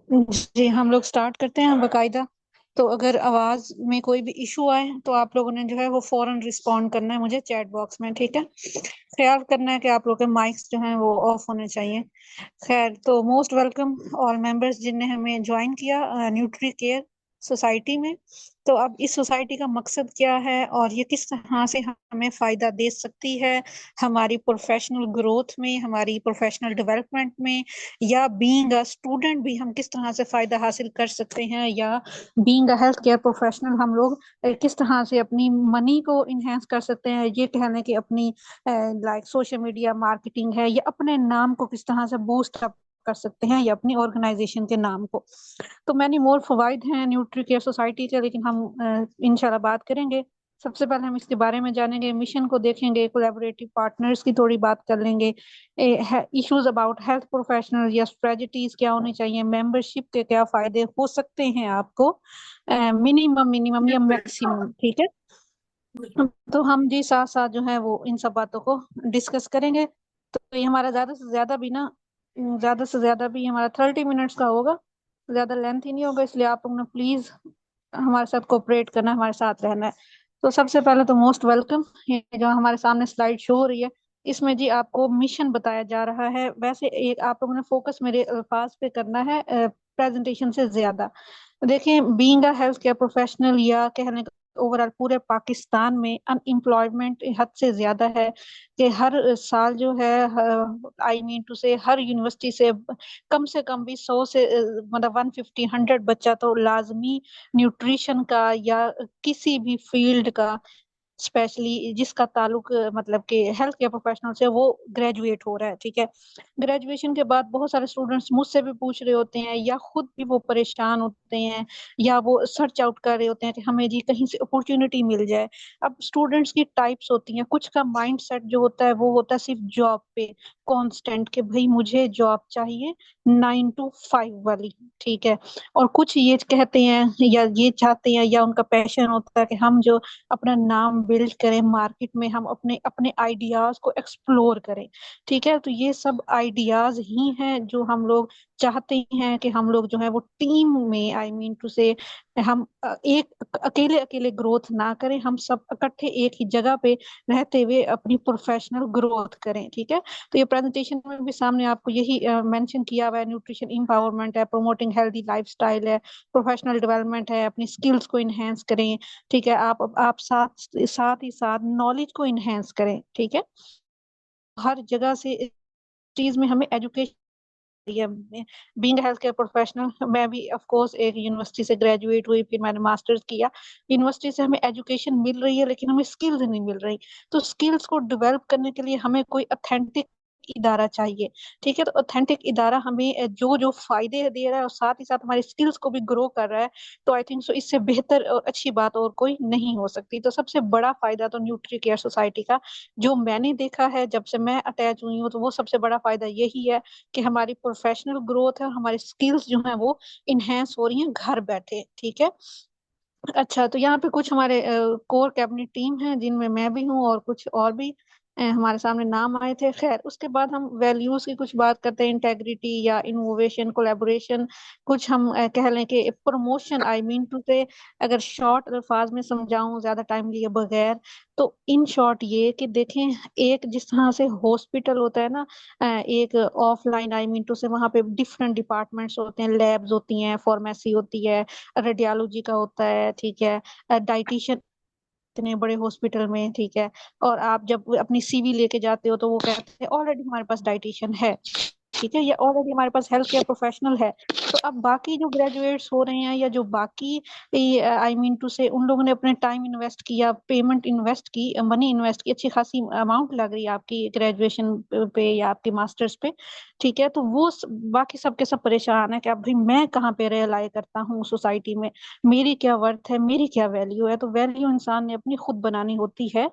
जी, हम लोग स्टार्ट करते हैं बाकायदा। तो अगर आवाज में कोई भी इशू आए तो आप लोगों ने जो है वो फौरन रिस्पॉन्ड करना है मुझे चैट बॉक्स में, ठीक है। ख्याल करना है कि आप लोग के माइक्स जो हैं वो ऑफ होने चाहिए। खैर, तो मोस्ट वेलकम ऑल मेंबर्स जिनने हमें ज्वाइन किया न्यूट्री केयर सोसाइटी में। तो अब इस सोसाइटी का मकसद क्या है और ये किस तरह से हमें फायदा दे सकती है हमारी प्रोफेशनल ग्रोथ में, हमारी प्रोफेशनल डेवलपमेंट में, या बीइंग अ स्टूडेंट भी हम किस तरह से फायदा हासिल कर सकते हैं, या being a health care professional हम लोग किस तरह से अपनी मनी को इन्हेंस कर सकते हैं, ये कहने की अपनी लाइक सोशल मीडिया मार्केटिंग है, या अपने नाम को किस तरह से बूस्ट अप कर सकते हैं, या अपनी ऑर्गेनाइजेशन के नाम को। तो मैनी मोर फवाइद हैं न्यूट्री केयर सोसाइटी के, लेकिन हम इंशाल्लाह बात करेंगे। सबसे पहले हम इसके बारे में जानेंगे, मिशन को देखेंगे, कोलैबोरेटिव पार्टनर्स की थोड़ी बात कर लेंगे, इश्यूज अबाउट हेल्थ प्रोफेशनल या स्ट्रेटजीज क्या होनी चाहिए, मेंबरशिप के क्या फायदे हो सकते हैं आपको, मिनिमम मिनिमम या मैक्सिमम, ठीक है। तो हम जी साथ साथ जो है वो इन सब बातों को डिस्कस करेंगे। तो ये हमारा ज्यादा से ज्यादा भी हमारा 30 मिनट्स का होगा, ज्यादा लेंथ ही नहीं होगा, इसलिए आप लोग ने प्लीज हमारे साथ कोऑपरेट करना है, हमारे साथ रहना है। तो सबसे पहले तो मोस्ट वेलकम। ये जो हमारे सामने स्लाइड शो हो रही है, इसमें जी आपको मिशन बताया जा रहा है। वैसे एक आप लोगों ने फोकस मेरे अल्फाज पे करना है प्रेजेंटेशन से ज्यादा। देखें, being a health care professional, या कहने का ओवरऑल पूरे पाकिस्तान में अनएम्प्लॉयमेंट हद से ज्यादा है, कि हर साल जो है, आई मीन टू से हर यूनिवर्सिटी से कम भी 100 से मतलब 150 100 बच्चा तो लाजमी न्यूट्रिशन का या किसी भी फील्ड का, स्पेशली जिसका ताल्लुक मतलब कि हेल्थ केयर प्रोफेशनल से, वो ग्रेजुएट हो रहा है, ठीक है। ग्रेजुएशन के बाद बहुत सारे स्टूडेंट्स मुझसे भी पूछ रहे होते हैं, या खुद भी वो परेशान होते हैं, या वो सर्च आउट कर रहे होते हैं कि हमें जी कहीं से अपॉर्चुनिटी मिल जाए। अब स्टूडेंट्स की टाइप्स होती हैं, कुछ का माइंड सेट जो होता है वो होता है सिर्फ जॉब पे कांस्टेंट, कि भाई मुझे जॉब चाहिए 9 to 5 वाली, ठीक है। और कुछ ये कहते हैं या ये चाहते हैं, या उनका पैशन होता है कि हम जो अपना नाम बिल्ड करें मार्केट में, हम अपने अपने आइडियाज को एक्सप्लोर करें, ठीक है। तो ये सब आइडियाज ही हैं जो हम लोग चाहते हैं कि हम लोग जो है वो टीम में, आई मीन टू से, हम एक अकेले अकेले ग्रोथ ना करें, हम सब इकट्ठे एक ही जगह पे रहते हुए अपनी प्रोफेशनल ग्रोथ करें, ठीक है। तो ये प्रेजेंटेशन में भी सामने आपको यही मेंशन किया हुआ है, न्यूट्रिशन एम्पावरमेंट है, प्रोमोटिंग हेल्दी लाइफस्टाइल है, प्रोफेशनल डेवलपमेंट है, अपनी स्किल्स को इनहेंस करें, ठीक है। आप साथ साथ ही साथ नॉलेज को इनहेंस करें, ठीक है। हर जगह से इस चीज में हमें education, being health care professional, मैं भी ऑफ कोर्स एक यूनिवर्सिटी से ग्रेजुएट हुई, फिर मैंने मास्टर्स किया। यूनिवर्सिटी से हमें एजुकेशन मिल रही है, लेकिन हमें स्किल्स नहीं मिल रही। तो स्किल्स को डेवलप करने के लिए हमें कोई अथेंटिक इदारा चाहिए, ठीक है। तो ऑथेंटिक इदारा हमें जो जो फायदे दे रहा है और साथ ही साथ हमारी स्किल्स को भी ग्रो कर रहा है, तो आई थिंक सो इससे बेहतर और अच्छी बात और कोई नहीं हो सकती। तो सबसे बड़ा फायदा तो न्यूट्री केयर सोसाइटी का, जो मैंने देखा है जब से मैं अटैच हुई हूँ, तो वो सबसे बड़ा फायदा यही है कि हमारी प्रोफेशनल ग्रोथ है और हमारी स्किल्स जो है वो इनहेंस हो रही हैं घर बैठे, ठीक है। अच्छा, तो यहाँ पे कुछ हमारे कोर कैबिनेट टीम है, जिनमें मैं भी हूँ और कुछ और भी हमारे सामने नाम आए थे। खैर, उसके बाद हम वैल्यूज की कुछ बात करते हैं, इंटेग्रिटी या इनोवेशन, कोलैबोरेशन, कुछ हम कह लें कि प्रमोशन, आई मीन टू से, अगर शॉर्ट अल्फाज में समझाऊं ज्यादा टाइम लिए बगैर, तो इन शॉर्ट ये कि देखें, एक जिस तरह से हॉस्पिटल होता है ना, एक ऑफलाइन, आई मीन टू से, वहाँ पे डिफरेंट डिपार्टमेंट्स होते हैं, लैब्स होती हैं, फार्मेसी होती है, रेडियोलॉजी का होता है, ठीक है, डाइटिशियन, इतने बड़े हॉस्पिटल में, ठीक है। और आप जब अपनी सीवी लेके जाते हो तो वो कहते हैं ऑलरेडी हमारे पास डाइटिशियन है, ठीक है, या ऑलरेडी हमारे पास हेल्थ केयर प्रोफेशनल है। तो अब बाकी जो ग्रेजुएट्स हो रहे हैं, या जो बाकी, आई मीन टू से, उन लोगों ने अपने टाइम इन्वेस्ट किया, पेमेंट इन्वेस्ट की, मनी इन्वेस्ट की, अच्छी खासी अमाउंट लग रही है आपकी ग्रेजुएशन पे या आपके मास्टर्स पे, ठीक है। तो वो बाकी सबके सब परेशान है कि अब भाई मैं कहाँ पे रह लायक करता हूँ सोसाइटी में, मेरी क्या वर्थ है, मेरी क्या वैल्यू है। तो वैल्यू इंसान ने अपनी खुद बनानी होती है,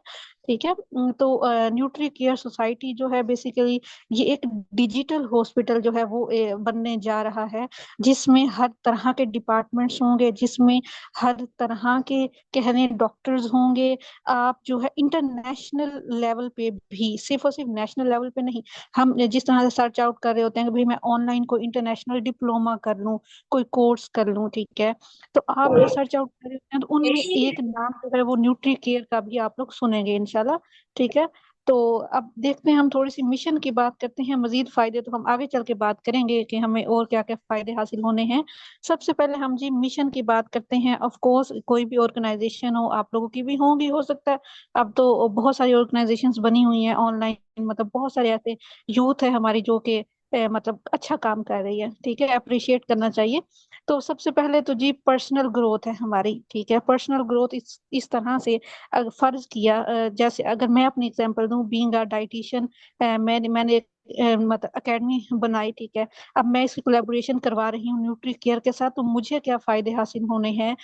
ठीक है। तो न्यूट्री केयर सोसाइटी जो है बेसिकली, ये एक डिजिटल हॉस्पिटल जो है वो बनने जा रहा है। जिसमें हर तरह के डिपार्टमेंट्स होंगे, जिसमें हर तरह के कहने डॉक्टर्स होंगे। आप जो है इंटरनेशनल लेवल पे भी, सिर्फ और सिर्फ नेशनल लेवल पे नहीं, हम जिस तरह से सर्च आउट कर रहे होते हैं कि भाई मैं ऑनलाइन कोई इंटरनेशनल डिप्लोमा कर लूं, कोई कोर्स कर लूं, ठीक है। तो आप जो सर्च आउट कर रहे होते हैं तो उनमें एक नाम जो है वो न्यूट्री केयर का भी आप लोग सुनेंगे इंशाल्लाह, ठीक है। तो अब देखते हैं, हम थोड़ी सी मिशन की बात करते हैं। मजीद फायदे तो हम आगे चल के बात करेंगे कि हमें और क्या क्या फायदे हासिल होने हैं। सबसे पहले हम जी मिशन की बात करते हैं। ऑफ कोर्स कोई भी ऑर्गेनाइजेशन हो, आप लोगों की भी होंगी हो सकता है। अब तो बहुत सारी ऑर्गेनाइजेशंस बनी हुई हैं ऑनलाइन, मतलब बहुत सारे ऐसे यूथ है हमारी जो कि मतलब अच्छा काम कर रही है, ठीक है, अप्रिशिएट करना चाहिए। तो सबसे पहले तो जी पर्सनल ग्रोथ है हमारी, ठीक है। पर्सनल ग्रोथ इस तरह से, अगर फर्ज किया जैसे अगर मैं अपनी एग्जांपल दूं, बीइंग अ डाइटिशियन, मैंने एक मतलब एकेडमी बनाई, ठीक है। अब मैं इसकी कोलैबोरेशन करवा रही हूँ न्यूट्री केयर के साथ, तो मुझे क्या फायदे हासिल होने हैं?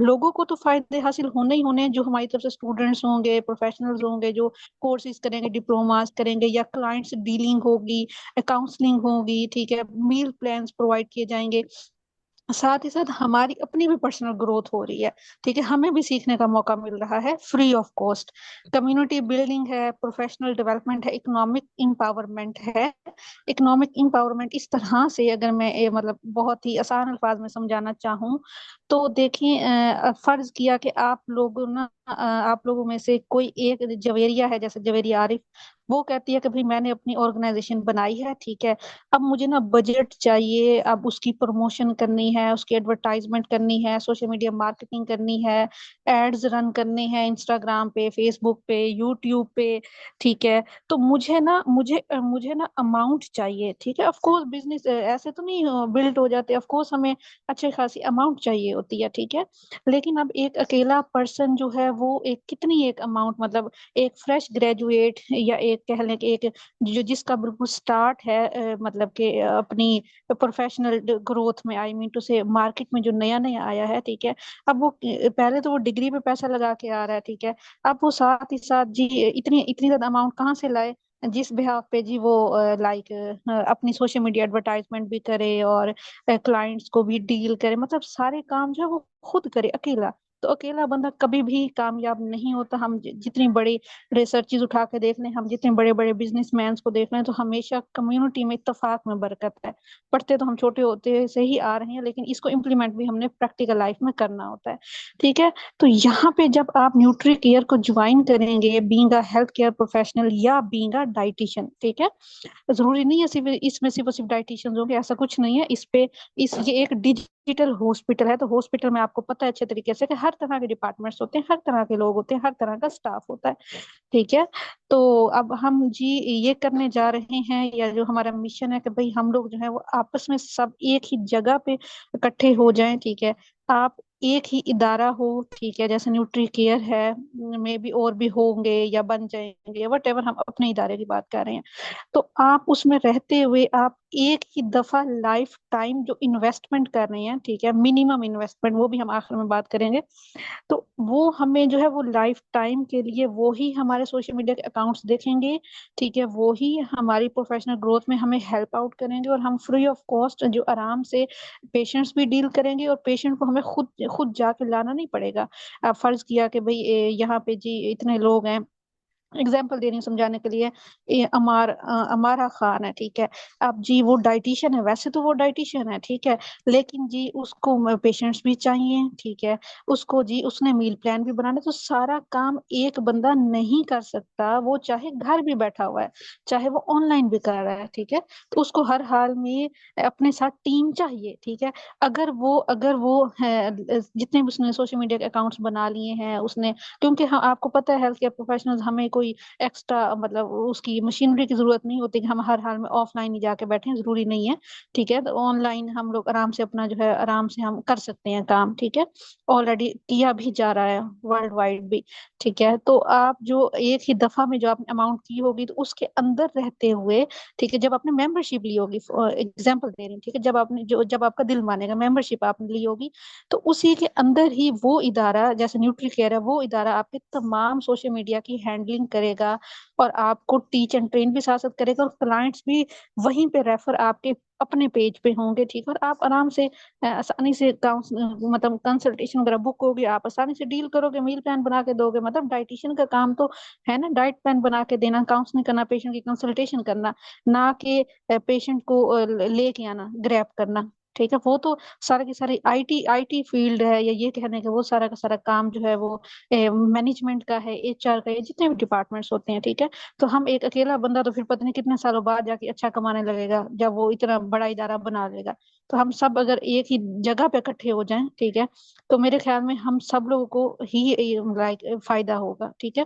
लोगों को तो फायदे हासिल होने ही होने हैं, जो हमारी तरफ से स्टूडेंट्स होंगे, प्रोफेशनल्स होंगे, जो कोर्सेज करेंगे, डिप्लोमास करेंगे, या क्लाइंट्स डीलिंग होगी, काउंसलिंग होगी, ठीक है, मील प्लान्स प्रोवाइड किए जाएंगे। साथ ही साथ हमारी अपनी भी पर्सनल ग्रोथ हो रही है, ठीक है, हमें भी सीखने का मौका मिल रहा है free of cost. Community building है, प्रोफेशनल डेवलपमेंट है, इकोनॉमिक एम्पावरमेंट है। इकोनॉमिक एम्पावरमेंट इस तरह से, अगर मैं मतलब बहुत ही आसान अल्फाज में समझाना चाहूँ, तो देखिए फर्ज किया कि आप लोग ना, आप लोगों में से कोई एक जवेरिया है, जैसे जवेरिया आरिफ, वो कहती है कि भाई मैंने अपनी ऑर्गेनाइजेशन बनाई है, ठीक है। अब मुझे ना बजट चाहिए, अब उसकी प्रमोशन करनी है, उसकी एडवर्टाइजमेंट करनी है, सोशल मीडिया मार्केटिंग करनी है, एड्स रन करने हैं इंस्टाग्राम पे, फेसबुक पे, यूट्यूब पे, ठीक है। तो मुझे ना अमाउंट चाहिए, ठीक है। ऑफ कोर्स बिजनेस ऐसे तो नहीं बिल्ड हो जाते, ऑफ कोर्स हमें अच्छी खासी अमाउंट चाहिए होती है, ठीक है। लेकिन अब एक अकेला पर्सन जो है वो एक कितनी एक अमाउंट, मतलब एक फ्रेश ग्रेजुएट, या एक कह लें कि एक जो जिसका बिल्कुल स्टार्ट है मतलब कि अपनी प्रोफेशनल ग्रोथ में, आई मीन टू से मार्केट में जो नया नया आया है, ठीक है। अब वो पहले तो वो डिग्री पे पैसा लगा के आ रहा है, ठीक है। अब वो साथ ही साथ जी इतनी इतनी ज्यादा अमाउंट कहाँ से लाए, जिस बिहाफ पे जी वो लाइक अपनी सोशल मीडिया एडवर्टाइजमेंट भी करे और क्लाइंट्स को भी डील करे, मतलब सारे काम जो है वो खुद करे अकेला। तो अकेला बंदा कभी भी कामयाब नहीं होता। हम जितनी बड़ी रिसर्चेज उठा के देख लें, हम जितने बड़े बड़े बिजनेसमैन को देख लें, तो हमेशा कम्युनिटी में इत्तेफाक में बरकत है। पढ़ते तो हम छोटे होते से ही आ रहे हैं, लेकिन इसको इम्प्लीमेंट भी हमने प्रैक्टिकल लाइफ में करना होता है, ठीक है। तो यहाँ पे जब आप न्यूट्री केयर को ज्वाइन करेंगे, being a health care professional या बीइंग अ डाइटिशियन, ठीक है, जरूरी नहीं है सिर्फ इसमें सिर्फ और सिर्फ डाइटिशियंस होंगे, ऐसा कुछ नहीं है। इस पे इस ये एक डिजिटल हॉस्पिटल है, तो हॉस्पिटल में आपको पता है अच्छे तरीके से कि हर तरह के डिपार्टमेंट्स होते हैं, हर तरह के लोग होते हैं, हर तरह का स्टाफ होता है, ठीक है। तो अब हम जी ये करने जा रहे हैं, या जो हमारा मिशन है कि भाई हम लोग जो है वो आपस में सब एक ही जगह पे इकट्ठे हो जाएं, ठीक है। आप एक ही इदारा हो, ठीक है, जैसे न्यूट्री केयर है, में भी और भी होंगे या बन जाएंगे, वट एवर, हम अपने इदारे की बात कर रहे हैं। तो आप उसमें रहते हुए आप एक ही दफा लाइफ टाइम जो इन्वेस्टमेंट कर रहे हैं, ठीक है, मिनिमम इन्वेस्टमेंट, वो भी हम आखिर में बात करेंगे। तो वो हमें जो है वो लाइफ टाइम के लिए वो ही हमारे सोशल मीडिया के अकाउंट्स देखेंगे, ठीक है, वो ही हमारी प्रोफेशनल ग्रोथ में हमें हेल्प आउट करेंगे, और हम फ्री ऑफ कॉस्ट जो आराम से पेशेंट्स भी डील करेंगे, और पेशेंट को हमें खुद खुद जाके लाना नहीं पड़ेगा। अब फर्ज किया कि भाई यहाँ पे जी इतने लोग हैं, एग्जाम्पल दे रही हूँ समझाने के लिए, ये अमारा खान है, ठीक है। अब जी वो डाइटिशियन है, वैसे तो वो डाइटिशियन है, ठीक है, लेकिन जी उसको पेशेंट्स भी चाहिए, ठीक है, उसको जी उसने मील प्लान भी बनाना, तो सारा काम एक बंदा नहीं कर सकता। वो चाहे घर भी बैठा हुआ है, चाहे वो ऑनलाइन भी कर रहा है, ठीक है, तो उसको हर हाल में अपने साथ टीम चाहिए, ठीक है। अगर वो जितने भी उसने सोशल मीडिया के अकाउंट्स बना लिए हैं उसने, क्योंकि हाँ आपको पता है हेल्थ केयर प्रोफेशनल्स, हमें कोई एक्स्ट्रा मतलब उसकी मशीनरी की जरूरत नहीं होती कि हम हर हाल में ऑफलाइन ही जाके बैठे, जरूरी नहीं है, ठीक है। तो ऑनलाइन हम लोग आराम से अपना जो है आराम से हम कर सकते हैं काम, ठीक है। ऑलरेडी किया भी जा रहा है वर्ल्ड वाइड भी, ठीक है। तो आप जो एक ही दफा में जो आपने अमाउंट की होगी, तो उसके अंदर रहते हुए, ठीक है, जब आपने मेंबरशिप ली होगी, एग्जाम्पल दे रही हूँ, ठीक है, जब आपका दिल मानेगा मेंबरशिप आपने ली होगी, तो उसी के अंदर ही वो इदारा, जैसे न्यूट्री केयर है, वो इदारा आपके तमाम सोशल मीडिया की हैंडलिंग करेगा, और आपको टीच एंड ट्रेन भी साथ साथ करेगा, और क्लाइंट्स भी वहीं पे रेफर आपके अपने पेज पे होंगे, ठीक है। और आप आराम से आसानी से मतलब कंसल्टेशन वगैरह बुक होगी, आप आसानी से डील करोगे, मील प्लान बना के दोगे। मतलब डाइटिशियन का काम तो है ना, डाइट प्लान बना के देना, काउंसलिंग करना, पेशेंट की कंसल्टेशन करना, ना कि पेशेंट को लेके आना, ग्रैब करना, ठीक है। वो तो सारा की सारी आईटी आईटी फील्ड है, या ये कहने का वो सारा का सारा काम जो है वो मैनेजमेंट का है, एचआर का है, जितने भी डिपार्टमेंट्स होते हैं, ठीक है। तो हम एक अकेला बंदा तो फिर पता नहीं कितने सालों बाद जाके अच्छा कमाने लगेगा, जब वो इतना बड़ा इदारा बना लेगा। तो हम सब अगर एक ही जगह पे इकट्ठे हो जाएं, ठीक है, तो मेरे ख्याल में हम सब लोगों को ही लाइक फायदा होगा, ठीक है।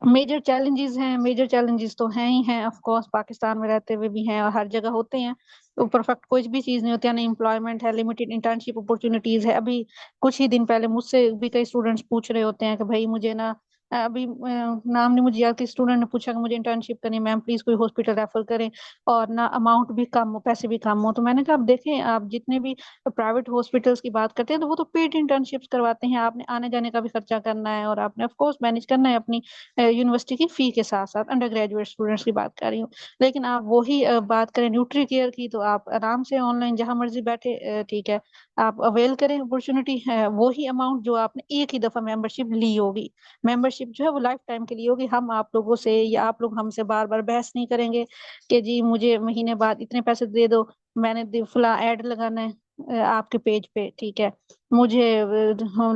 मेजर चैलेंजेस हैं, मेजर चैलेंजेस तो हैं ही हैं, ऑफ कोर्स पाकिस्तान में रहते हुए भी हैं, और हर जगह होते हैं। तो परफेक्ट कोई भी चीज नहीं होती है, अनएम्प्लॉयमेंट है, लिमिटेड इंटर्नशिप अपॉर्चुनिटीज है। अभी कुछ ही दिन पहले मुझसे भी कई स्टूडेंट्स पूछ रहे होते हैं कि भाई मुझे ना, अभी नाम नहीं मुझे याद, कि स्टूडेंट ने पूछा कि मुझे इंटर्नशिप करनी है मैम, प्लीज कोई हॉस्पिटल रेफर करें, और ना अमाउंट भी कम हो, पैसे भी कम हो। तो मैंने कहा आप देखें, आप जितने भी प्राइवेट हॉस्पिटल्स की बात करते हैं, तो वो तो पेड इंटर्नशिप्स करवाते हैं, आपने आने जाने का भी खर्चा करना है, और आपने ऑफ कोर्स मैनेज करना है अपनी यूनिवर्सिटी की फी के साथ साथ। अंडर ग्रेजुएट स्टूडेंट्स की बात कर रही हूँ। लेकिन आप वही बात करें न्यूट्री केयर की, तो आप आराम से ऑनलाइन जहां मर्जी बैठे, ठीक है, आप अवेल करें अपॉर्चुनिटी है। वही अमाउंट जो आपने एक ही दफा मेंबरशिप ली होगी, मेंबरशिप जो है वो लाइफ टाइम के लिए होगी। हम आप लोगों से, या आप लोग हमसे बार बार बहस नहीं करेंगे कि जी मुझे महीने बाद इतने पैसे दे दो, मैंने फला ऐड लगाना है आपके पेज पे, ठीक है, मुझे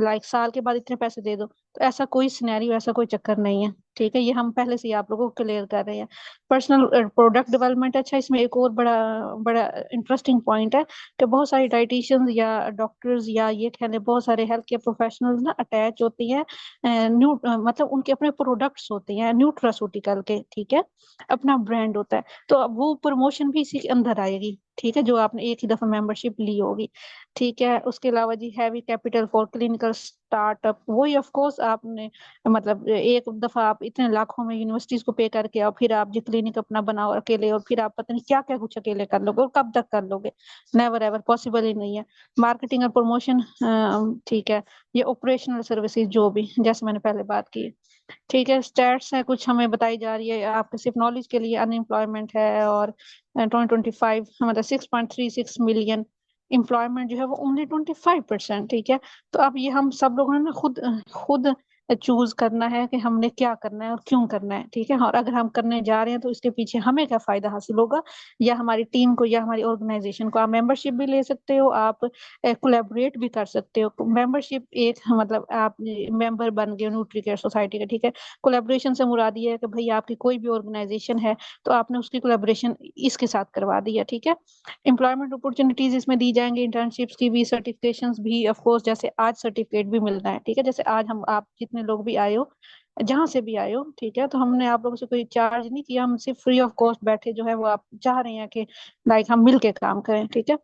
लाइक साल के बाद इतने पैसे दे दो। तो ऐसा कोई सिनेरियो, ऐसा कोई चक्कर नहीं है, ठीक है। ये हम पहले से ही आप लोगों को क्लियर कर रहे हैं। पर्सनल प्रोडक्ट डेवलपमेंट, अच्छा इसमें एक और बड़ा बड़ा इंटरेस्टिंग पॉइंट है कि बहुत सारी डाइटिशियंस या डॉक्टर्स, या ये कह लें बहुत सारे हेल्थ केयर प्रोफेशनल्स ना अटैच होती हैं मतलब उनके अपने प्रोडक्ट्स होते हैं न्यूट्रासूटिकल के, ठीक है, अपना ब्रांड होता है। तो अब वो प्रमोशन भी इसी के अंदर आएगी, ठीक है, जो आपने एक ही दफा मेंबरशिप ली होगी, ठीक है। उसके अलावा जी heavy capital for clinical startup, वही ऑफ कोर्स आपने, मतलब एक दफा आप इतने लाखों में यूनिवर्सिटीज को पे करके, और फिर आप जो क्लिनिक अपना बनाओ अकेले, और फिर आप पता नहीं क्या क्या कुछ अकेले कर लोगे, और कब तक कर लोगे, नेवर एवर, पॉसिबल ही नहीं है। मार्केटिंग और प्रमोशन, ठीक है, ये ऑपरेशनल सर्विसेज जो भी, जैसे मैंने पहले बात की, ठीक है। स्टैट्स है कुछ हमें बताई जा रही है आपके सिर्फ नॉलेज के लिए, अनएम्प्लॉयमेंट है, और 2025 मतलब 6.36 मिलियन, एम्प्लॉयमेंट जो है वो ओनली 25%, ठीक है। तो अब ये हम सब लोगों ने ना खुद खुद चूज करना है कि हमने क्या करना है और क्यों करना है, ठीक है। और अगर हम करने जा रहे हैं तो इसके पीछे हमें क्या फायदा हासिल होगा, या हमारी टीम को, या हमारी ऑर्गेनाइजेशन को। आप मेंबरशिप भी ले सकते हो, आप कोलैबोरेट भी कर सकते हो। मेंबरशिप एक मतलब आप मेंबर बन गए न्यूट्री केयर सोसाइटी का, ठीक है। कोलैबोरेशन से मुराद ये है कि भाई आपकी कोई भी ऑर्गेनाइजेशन है, तो आपने उसकी कोलैबोरेशन इसके साथ करवा दी है, ठीक है। एम्प्लॉयमेंट अपॉर्चुनिटीज इसमें दी जाएंगी, इंटर्नशिप्स की भी, सर्टिफिकेशंस भी, ऑफ कोर्स जैसे आज सर्टिफिकेट भी मिलना है, ठीक है। जैसे आज हम, आप जितने लोग भी आए हो, जहां से भी आए हो, ठीक है, तो हमने आप लोगों से कोई चार्ज नहीं किया, हम सिर्फ फ्री ऑफ कॉस्ट बैठे जो है वो आप चाह रहे हैं कि लाइक हम मिल के काम करें, ठीक है।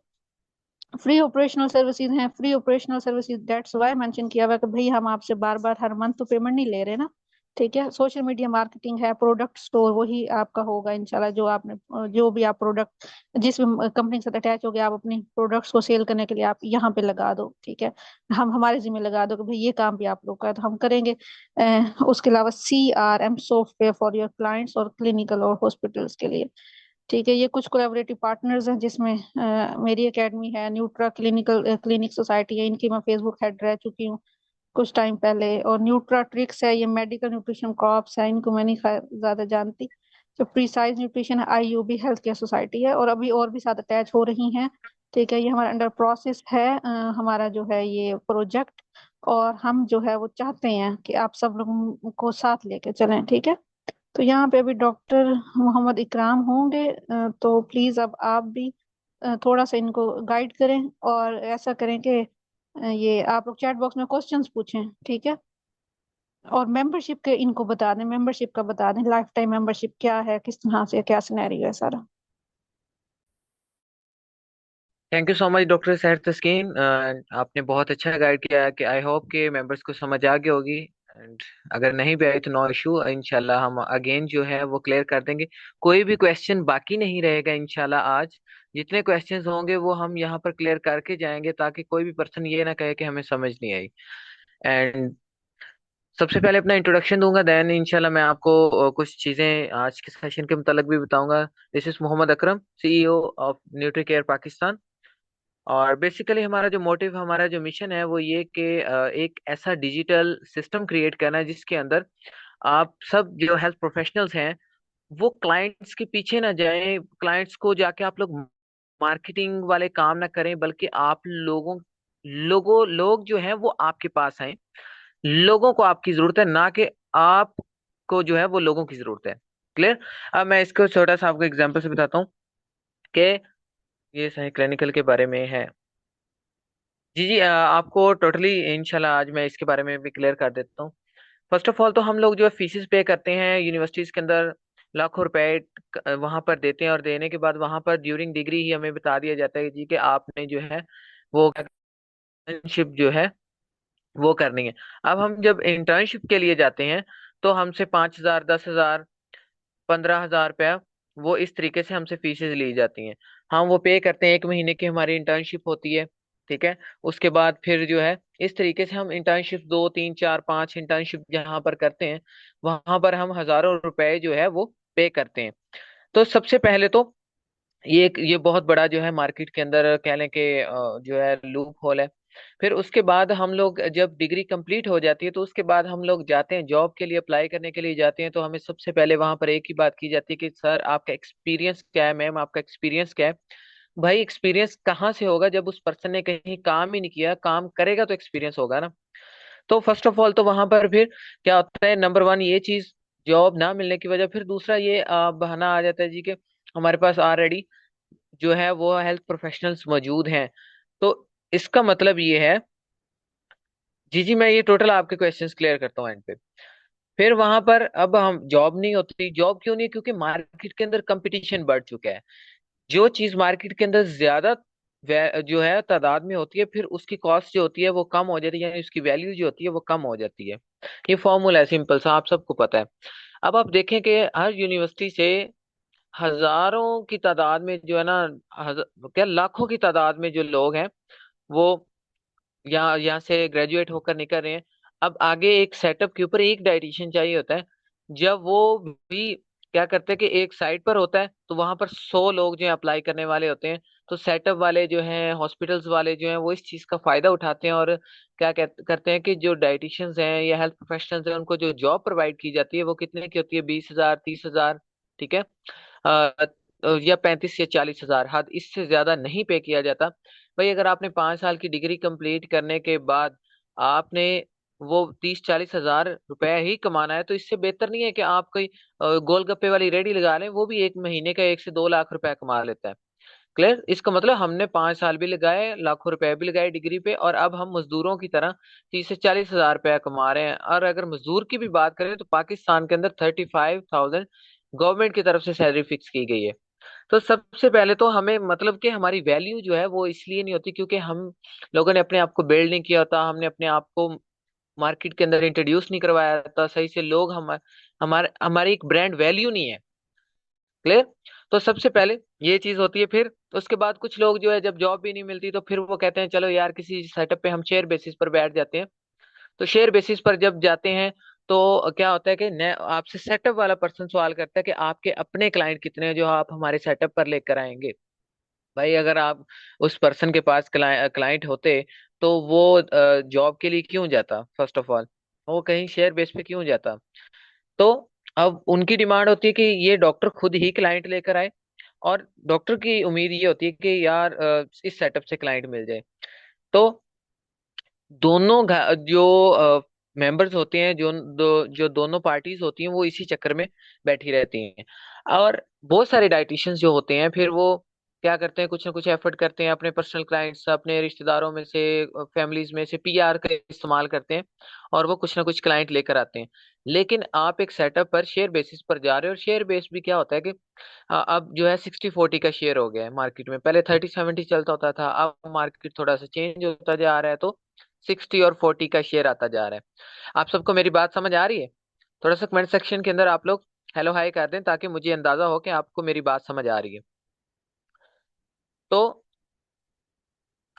फ्री ऑपरेशनल सर्विसेज हैं, free operational services, that's why mention किया हुआ है कि भाई हम आपसे बार बार हर मंथ तो पेमेंट नहीं ले रहे ना, ठीक है। सोशल मीडिया मार्केटिंग है, प्रोडक्ट स्टोर वही आपका होगा इंशाल्लाह, जो आपने जो भी आप प्रोडक्ट जिस भी कंपनी के साथ अटैच हो गया, आप अपनी प्रोडक्ट्स को सेल करने के लिए आप यहाँ पे लगा दो, ठीक है। हम हमारे जिम्मे लगा दो कि भाई ये काम भी आप लोग का है, तो हम करेंगे। उसके अलावा CRM software for your clients और क्लिनिकल और हॉस्पिटल्स के लिए, ठीक है। ये कुछ कोलैबोरेटिव पार्टनर्स हैं, जिसमें मेरी एकेडमी है, न्यूट्रा क्लिनिकल क्लिनिक सोसाइटी है, इनकी मैं फेसबुक हेड रह चुकी हूँ कुछ टाइम पहले। और न्यूट्रा ट्रिक्स है, ये मेडिकल न्यूट्रिशन कॉर्प्स है, इनको मैं नहीं ज्यादा जानती। जो प्रिसाइज न्यूट्रिशन है, IUB हेल्थ केयर सोसाइटी है, और अभी और भी साथ अटैच हो रही हैं, ठीक है। ये हमारा अंडर प्रोसेस है, हमारा जो है ये प्रोजेक्ट, और हम जो है वो चाहते हैं कि आप सब लोगों को साथ लेके चलें, ठीक है। तो यहाँ पे अभी डॉक्टर मोहम्मद इकराम होंगे, तो प्लीज अब आप भी थोड़ा सा इनको गाइड करें, और ऐसा करें कि ये आप लोग चैट बॉक्स में क्वेश्चंस पूछें, ठीक है। और मेंबरशिप के इनको बता दें, मेंबरशिप का बता दें, लाइफ टाइम मेंबरशिप क्या है, किस तरह से, क्या सिनेरियो है सारा। Thank you so much doctor सहर तस्कीन। आपने बहुत अच्छा गाइड किया कि आई होप के मेंबर्स को समझ आ गई होगी। एंड अगर नहीं भी आई तो नो इशू, इंशाल्लाह हम अगेन जो है वो क्लियर कर देंगे। कोई भी क्वेश्चन बाकी नहीं रहेगा इंशाल्लाह। आज जितने क्वेश्चंस होंगे वो हम यहाँ पर क्लियर करके जाएंगे, ताकि कोई भी पर्सन ये ना कहे कि हमें समझ नहीं आई। एंड सबसे पहले अपना इंट्रोडक्शन दूंगा, देन इंशाल्लाह मैं आपको कुछ चीजें आज के सेशन के मुतालिक भी बताऊंगा। This is Mohammad Akram, CEO of Nutri Care Pakistan. और बेसिकली हमारा जो मोटिव, हमारा जो मिशन है वो ये कि एक ऐसा डिजिटल सिस्टम क्रिएट करना है जिसके अंदर आप सब जो हेल्थ प्रोफेशनल्स हैं वो क्लाइंट्स के पीछे ना जाएं, क्लाइंट्स को जाके आप लोग मार्केटिंग वाले काम ना करें, बल्कि आप लोग जो हैं वो आपके पास आए। लोगों को आपकी जरूरत है, ना कि आपको जो है वो लोगों की जरूरत है। क्लियर? अब मैं इसको छोटा सा आपको एग्जांपल से बताता हूँ कि ये सही क्लिनिकल के बारे में है। जी जी, आपको टोटली इंशाल्लाह आज मैं इसके बारे में भी क्लियर कर देता हूँ। फर्स्ट ऑफ ऑल तो हम लोग जो है फीसिस पे करते हैं यूनिवर्सिटीज के अंदर, लाखों रुपए वहां पर देते हैं, और देने के बाद वहां पर ड्यूरिंग डिग्री ही हमें बता दिया जाता है कि जी कि आपने जो है वो इंटर्नशिप जो है वो करनी है। अब हम जब इंटर्नशिप के लिए जाते हैं तो हमसे 5,000, 10,000, 15,000 रुपया वो इस तरीके से हमसे फीसेस ली जाती हैं। हम वो पे करते हैं, 1 महीने की हमारी इंटर्नशिप होती है। ठीक है? उसके बाद फिर जो है इस तरीके से हम इंटर्नशिप 2, 3, 4, 5 इंटर्नशिप जहाँ पर करते हैं वहां पर हम हजारों रुपए जो है वो पे करते हैं। तो सबसे पहले तो ये बहुत बड़ा जो है मार्केट के अंदर कह लें कि जो है लूप होल है। फिर उसके बाद हम लोग जब डिग्री कंप्लीट हो जाती है तो उसके बाद हम लोग जाते हैं जॉब के लिए, अप्लाई करने के लिए जाते हैं। तो हमें सबसे पहले वहां पर एक ही बात की जाती है कि सर आपका एक्सपीरियंस क्या है, मैम आपका एक्सपीरियंस क्या है। भाई एक्सपीरियंस कहाँ से होगा जब उस पर्सन ने कहीं काम ही नहीं किया, काम करेगा तो एक्सपीरियंस होगा ना। तो फर्स्ट ऑफ ऑल तो वहां पर फिर क्या होता है, नंबर वन ये चीज, जॉब ना मिलने की वजह। फिर दूसरा ये बहाना आ जाता है जी के हमारे पास ऑलरेडी जो है वो हेल्थ प्रोफेशनल्स मौजूद हैं। तो इसका मतलब ये है, जी जी मैं ये टोटल आपके क्वेश्चंस क्लियर करता हूँ एंड पे। फिर वहां पर अब हम जॉब नहीं होती, जॉब क्यों नहीं? क्योंकि मार्केट के अंदर कंपटीशन बढ़ चुका है। जो चीज मार्केट के अंदर ज्यादा जो है तादाद में होती है, फिर उसकी कॉस्ट जो होती है वो कम हो जाती है, यानी उसकी वैल्यू जो होती है वो कम हो जाती है। ये फॉर्मूला है, सिंपल सा, आप सबको पता है। अब आप देखें कि हर यूनिवर्सिटी से हजारों की तादाद में जो है ना, क्या लाखों की तादाद में जो लोग हैं वो यहाँ से ग्रेजुएट होकर निकल रहे हैं। अब आगे एक सेटअप के ऊपर एक डाइटिशियन चाहिए होता है। जब वो भी क्या करते हैं कि एक साइट पर होता है तो वहां पर 100 लोग जो है अप्लाई करने वाले होते हैं। तो सेटअप वाले जो हैं, हॉस्पिटल्स वाले जो हैं, वो इस चीज का फायदा उठाते हैं और क्या करते हैं कि जो डाइटिशियंस हैं या हेल्थ प्रोफेशनल्स हैं उनको जो जॉब प्रोवाइड की जाती है वो कितने की होती है? 20,000, 30,000। ठीक है? अ, या 35 या 40,000, हद इससे ज्यादा नहीं पे किया जाता। भाई अगर आपने 5 साल की डिग्री कंप्लीट करने के बाद आपने वो 30, 40 हजार रुपए ही कमाना है, तो इससे बेहतर नहीं है कि आप कोई गोलगप्पे वाली रेडी लगा लें, वो भी एक महीने का 1 से 2 लाख रुपए कमा लेता है। क्लियर? इसका मतलब हमने 5 साल भी लगाए, लाखों रुपए भी लगाए डिग्री पे, और अब हम मजदूरों की तरह 30 से 40 हजार रुपया कमा रहे हैं। और अगर मजदूर की भी बात करें तो पाकिस्तान के अंदर 35,000 गवर्नमेंट की तरफ से सैलरी फिक्स की गई है। तो सबसे पहले तो हमें मतलब कि हमारी वैल्यू जो है वो इसलिए नहीं होती क्योंकि हम लोगों ने अपने आप को बिल्ड नहीं किया होता, हमने अपने आप को मार्केट के अंदर इंट्रोड्यूस नहीं करवाया था सही से। लोग हमारे हमारी एक ब्रांड वैल्यू नहीं है। क्लियर? तो सबसे पहले ये चीज होती है। फिर उसके बाद कुछ लोग जो है जब जॉब भी नहीं मिलती तो फिर वो कहते हैं चलो यार किसी सेटअप पे हम शेयर बेसिस पर बैठ जाते हैं। तो शेयर बेसिस पर जब जाते हैं तो क्या होता है कि आपसे सेटअप वाला पर्सन सवाल करता है कि आपके अपने क्लाइंट कितने हैं जो आप हमारे सेटअप पर लेकर आएंगे। भाई अगर आप उस पर्सन के पास क्लाइंट होते तो वो जॉब के लिए क्यों जाता? फर्स्ट ऑफ ऑल वो कहीं शेयर बेस पे क्यों जाता? तो अब उनकी डिमांड होती है कि ये डॉक्टर खुद ही क्लाइंट लेकर आए, और डॉक्टर की उम्मीद ये होती है कि यार इस सेटअप से क्लाइंट मिल जाए। तो दोनों जो मेंबर्स होते हैं, जो दोनों पार्टीज होती हैं वो इसी चक्कर में बैठी रहती हैं। और बहुत सारे डाइटिशियंस जो होते हैं फिर वो क्या करते हैं, कुछ ना कुछ एफर्ट करते हैं, अपने पर्सनल क्लाइंट्स, अपने रिश्तेदारों में से, फैमिलीज में से पीआर का इस्तेमाल करते हैं, और वो कुछ ना कुछ क्लाइंट लेकर आते हैं। लेकिन आप एक सेटअप पर शेयर बेसिस पर जा रहे हो, और शेयर बेस भी क्या होता है कि अब जो है 60-40 का शेयर हो गया है मार्केट में। पहले 30-70 चलता होता था, अब मार्केट थोड़ा सा चेंज होता जा रहा है, तो 60 और 40 का शेयर आता जा रहा है। आप सबको मेरी बात समझ आ रही है? थोड़ा सा कमेंट सेक्शन के अंदर आप लोग हेलो हाई कर दें ताकि मुझे अंदाजा हो कि आपको मेरी बात समझ आ रही है। तो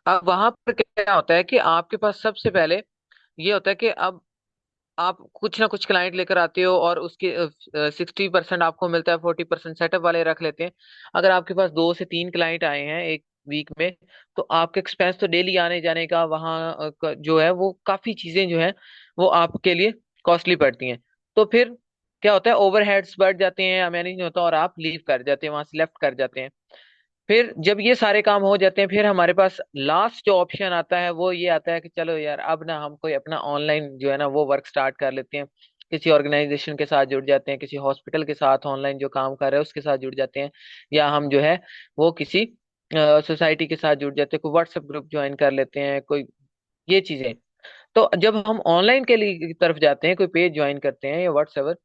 अब वहां पर क्या होता है कि आपके पास सबसे पहले ये होता है कि अब आप कुछ ना कुछ क्लाइंट लेकर आते हो और उसके 60% आपको मिलता है, 40% सेटअप वाले रख लेते हैं। अगर आपके पास 2 से 3 क्लाइंट आए हैं एक वीक में, तो आपके एक्सपेंस तो डेली आने जाने का वहाँ जो है वो काफी चीजें जो है वो आपके लिए कॉस्टली पड़ती हैं। तो फिर क्या होता है, ओवरहेड्स बढ़ जाते हैं, मैनेज नहीं होता और आप लीव कर जाते हैं, वहां से लेफ्ट कर जाते हैं। फिर जब ये सारे काम हो जाते हैं, फिर हमारे पास लास्ट जो ऑप्शन आता है वो ये आता है कि चलो यार अब ना हम कोई अपना ऑनलाइन जो है ना वो वर्क स्टार्ट कर लेते हैं। किसी ऑर्गेनाइजेशन के साथ जुड़ जाते हैं, किसी हॉस्पिटल के साथ ऑनलाइन जो काम कर रहे हैं उसके साथ जुड़ जाते हैं, या हम जो है वो किसी सोसाइटी के साथ जुड़ जाते हैं, कोई व्हाट्सएप ग्रुप ज्वाइन कर लेते हैं, कोई ये चीजें। तो जब हम ऑनलाइन के लिए की तरफ जाते हैं, कोई पेज ज्वाइन करते हैं या व्हाट्सएप,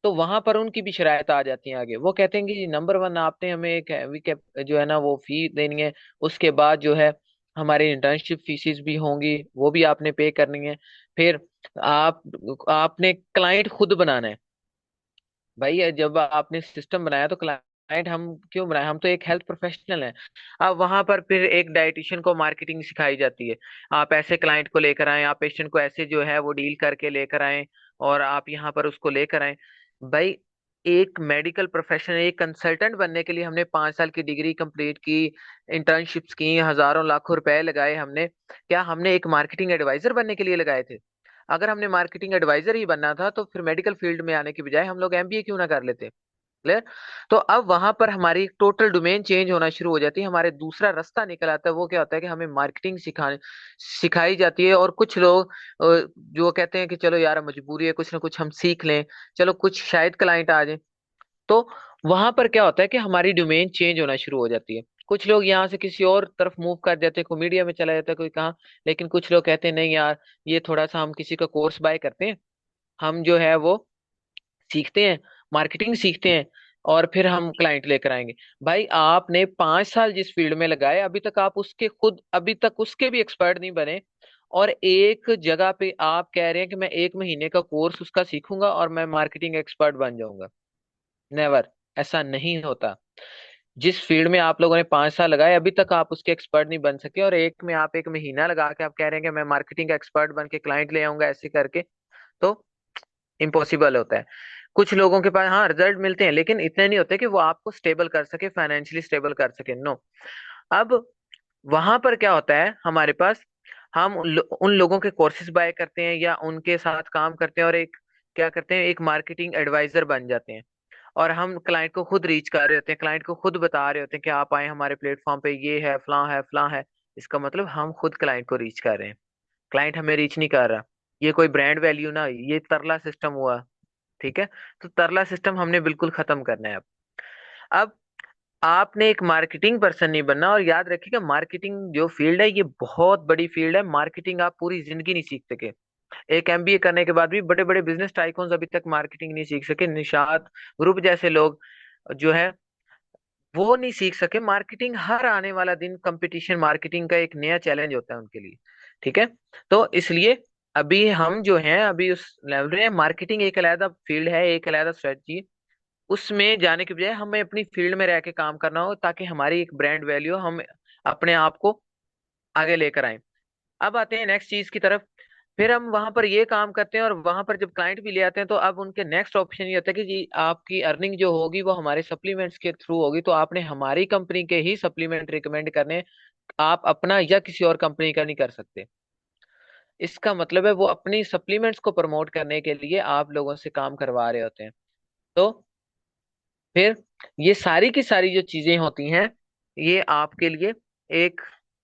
तो वहां पर उनकी भी शरायत आ जाती है आगे। वो कहते हैं कि नंबर वन आपने हमें एक वीक जो है ना वो फी देनी है, उसके बाद जो है हमारी इंटर्नशिप फीसिस भी होंगी, वो भी आपने पे करनी है। फिर आप आपने क्लाइंट खुद बनाना है। भाई जब आपने सिस्टम बनाया तो क्लाइंट हम क्यों बनाए, हम तो एक हेल्थ प्रोफेशनल हैं। अब वहां पर फिर एक डाइटिशियन को मार्केटिंग सिखाई जाती है। आप ऐसे क्लाइंट को लेकर आए, आप पेशेंट को ऐसे जो है वो डील करके लेकर आए, और आप यहाँ पर उसको लेकर आए। भाई एक मेडिकल प्रोफेशनल, एक कंसल्टेंट बनने के लिए हमने 5 साल की डिग्री कंप्लीट की, इंटर्नशिप्स की, हजारों लाखों रुपए लगाए हमने। क्या हमने एक मार्केटिंग एडवाइजर बनने के लिए लगाए थे? अगर हमने मार्केटिंग एडवाइजर ही बनना था तो फिर मेडिकल फील्ड में आने की बजाय हम लोग एमबीए क्यों ना कर लेते। क्लियर? तो अब वहां पर हमारी टोटल डोमेन चेंज होना शुरू हो जाती है, हमारे दूसरा रास्ता निकल आता है। वो क्या होता है कि हमें मार्केटिंग सिखाई जाती है। और कुछ लोग जो कहते हैं कि चलो यार मजबूरी है, कुछ ना कुछ हम सीख लें, चलो कुछ शायद क्लाइंट आ जाए। तो वहां पर क्या होता है कि हमारी डोमेन चेंज होना शुरू हो जाती है। कुछ लोग यहाँ से किसी और तरफ मूव कर जाते हैं, कोई मीडिया में चला जाता है, कोई कहाँ। लेकिन कुछ लोग कहते हैं नहीं यार, ये थोड़ा सा हम किसी का कोर्स बाय करते हैं, हम जो है वो सीखते हैं, मार्केटिंग सीखते हैं, और फिर हम क्लाइंट लेकर आएंगे। भाई आपने 5 साल जिस फील्ड में लगाए, अभी तक उसके भी एक्सपर्ट नहीं बने, और एक जगह पे आप कह रहे हैं कि मैं 1 महीने का कोर्स उसका सीखूंगा और मैं मार्केटिंग एक्सपर्ट बन जाऊंगा। नेवर। ऐसा नहीं होता। जिस फील्ड में आप लोगों ने 5 साल लगाए, अभी तक आप उसके एक्सपर्ट नहीं बन सके, और एक में आप 1 महीना लगा के आप कह रहे हैं कि मैं मार्केटिंग का एक्सपर्ट बन के क्लाइंट ले आऊंगा ऐसे करके। तो इम्पॉसिबल होता है। कुछ लोगों के पास हाँ रिजल्ट मिलते हैं, लेकिन इतने नहीं होते कि वो आपको स्टेबल कर सके, फाइनेंशियली स्टेबल कर सके। नो। अब वहां पर क्या होता है हमारे पास, हम उन लोगों के कोर्सेज बाय करते हैं या उनके साथ काम करते हैं, और एक क्या करते हैं, एक मार्केटिंग एडवाइजर बन जाते हैं। और हम क्लाइंट को खुद रीच कर रहे होते हैं, क्लाइंट को खुद बता रहे होते हैं कि आप आए हमारे प्लेटफॉर्म पे, ये है फलां है फलां है। इसका मतलब हम खुद क्लाइंट को रीच कर रहे हैं, क्लाइंट हमें रीच नहीं कर रहा। ये कोई ब्रांड वैल्यू ना, ये तरला सिस्टम हुआ। ठीक है? तो तरला सिस्टम हमने बिल्कुल खत्म करना है अब आपने एक मार्केटिंग पर्सन नहीं बनना। और याद रखिएगा, मार्केटिंग जो फील्ड है ये बहुत बड़ी फील्ड है, मार्केटिंग आप पूरी जिंदगी नहीं सीख सके। एक एमबीए करने के बाद भी बड़े बड़े बिजनेस टाइकून्स अभी तक मार्केटिंग नहीं सीख सके, निषाद ग्रुप जैसे लोग जो है वो नहीं सीख सके मार्केटिंग। हर आने वाला दिन कंपटीशन, मार्केटिंग का एक नया चैलेंज होता है उनके लिए। ठीक है? तो इसलिए अभी हम जो हैं अभी उस लेवल में, मार्केटिंग एक अलग फील्ड है, एक अलग स्ट्रेटजी। उसमें जाने के बजाय हमें अपनी फील्ड में रह के काम करना हो, ताकि हमारी एक ब्रांड वैल्यू, हम अपने आप को आगे लेकर आए। अब आते हैं नेक्स्ट चीज की तरफ। फिर हम वहां पर ये काम करते हैं, और वहां पर जब क्लाइंट भी ले आते हैं तो अब उनके नेक्स्ट ऑप्शन ये होता है कि जी आपकी अर्निंग जो होगी वो हमारे सप्लीमेंट्स के थ्रू होगी, तो आपने हमारी कंपनी के ही सप्लीमेंट रिकमेंड करने हैं। आप अपना या किसी और कंपनी का नहीं कर सकते। इसका मतलब है वो अपनी सप्लीमेंट्स को प्रमोट करने के लिए आप लोगों से काम करवा रहे होते हैं। तो फिर ये सारी की सारी जो चीजें होती हैं, ये आपके लिए एक